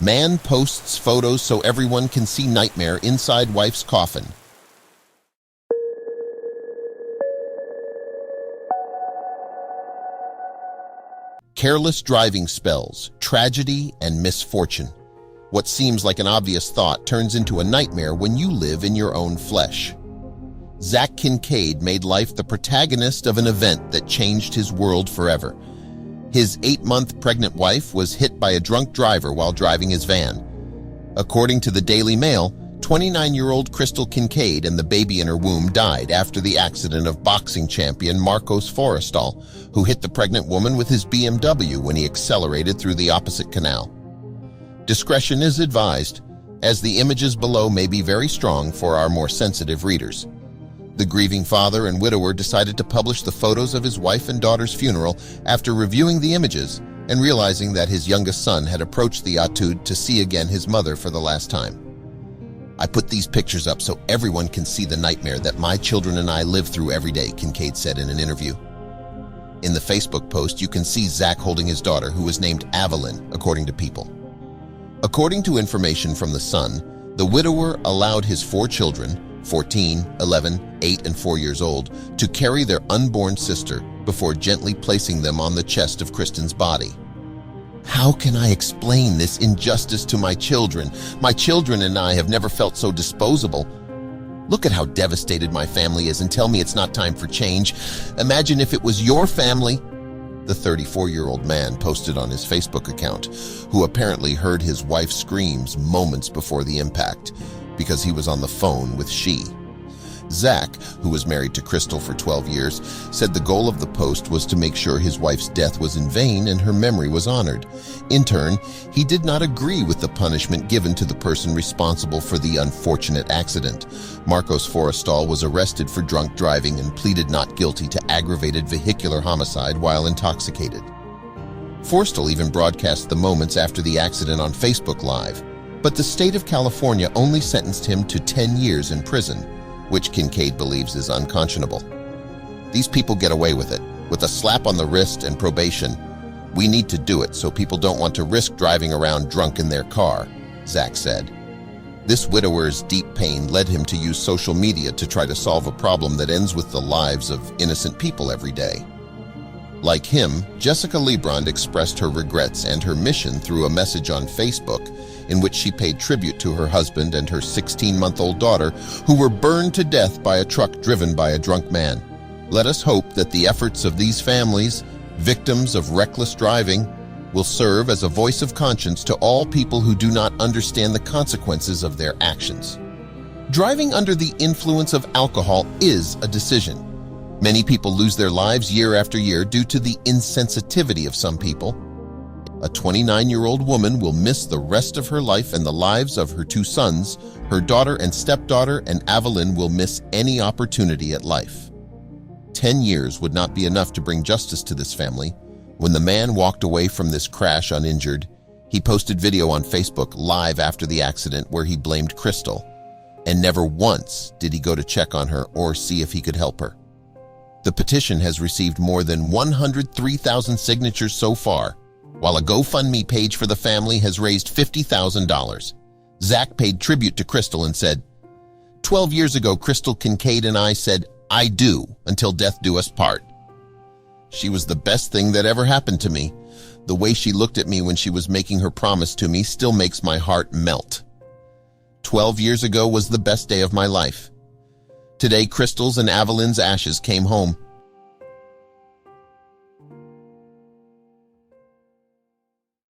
Man posts photos so everyone can see nightmare inside wife's coffin. Careless driving spells, tragedy, and misfortune. What seems like an obvious thought turns into a nightmare when you live in your own flesh. Zach Kincaid made life the protagonist of an event that changed his world forever. His 8-month pregnant wife was hit by a drunk driver while driving his van. According to the Daily Mail, 29-year-old Crystal Kincaid and the baby in her womb died after the accident of boxing champion Marcos Forrestal, who hit the pregnant woman with his BMW when he accelerated through the opposite canal. Discretion is advised, as the images below may be very strong for our more sensitive readers. The grieving father and widower decided to publish the photos of his wife and daughter's funeral after reviewing the images and realizing that his youngest son had approached the etude to see again his mother for the last time. "I put these pictures up so everyone can see the nightmare that my children and I live through every day," Kincaid said in an interview. In the Facebook post, you can see Zach holding his daughter, who was named Evelyn, according to People. According to information from The Sun, the widower allowed his 4 children, 14, 11, 8, and 4 years old, to carry their unborn sister before gently placing them on the chest of Kristen's body. "How can I explain this injustice to my children? My children and I have never felt so disposable. Look at how devastated my family is and tell me it's not time for change. Imagine if it was your family," the 34-year-old man posted on his Facebook account, who apparently heard his wife's screams moments before the impact because he was on the phone with she. Zach, who was married to Crystal for 12 years, said the goal of the post was to make sure his wife's death was in vain and her memory was honored. In turn, he did not agree with the punishment given to the person responsible for the unfortunate accident. Marcos Forrestal was arrested for drunk driving and pleaded not guilty to aggravated vehicular homicide while intoxicated. Forrestal even broadcast the moments after the accident on Facebook Live, but the state of California only sentenced him to 10 years in prison, which Kincaid believes is unconscionable. "These people get away with it, with a slap on the wrist and probation. We need to do it so people don't want to risk driving around drunk in their car," Zach said. This widower's deep pain led him to use social media to try to solve a problem that ends with the lives of innocent people every day. Like him, Jessica Lebrand expressed her regrets and her mission through a message on Facebook in which she paid tribute to her husband and her 16-month-old daughter, who were burned to death by a truck driven by a drunk man. "Let us hope that the efforts of these families, victims of reckless driving, will serve as a voice of conscience to all people who do not understand the consequences of their actions." Driving under the influence of alcohol is a decision. Many people lose their lives year after year due to the insensitivity of some people. A 29-year-old woman will miss the rest of her life and the lives of her 2 sons. Her daughter and stepdaughter and Evelyn will miss any opportunity at life. 10 years would not be enough to bring justice to this family. When the man walked away from this crash uninjured, he posted video on Facebook Live after the accident where he blamed Crystal, and never once did he go to check on her or see if he could help her. The petition has received more than 103,000 signatures so far, while a GoFundMe page for the family has raised $50,000. Zach paid tribute to Crystal and said, 12 years ago, Crystal Kincaid and I said, 'I do, until death do us part.' She was the best thing that ever happened to me. The way she looked at me when she was making her promise to me still makes my heart melt. 12 years ago was the best day of my life. Today, Crystal's and Evelyn's ashes came home.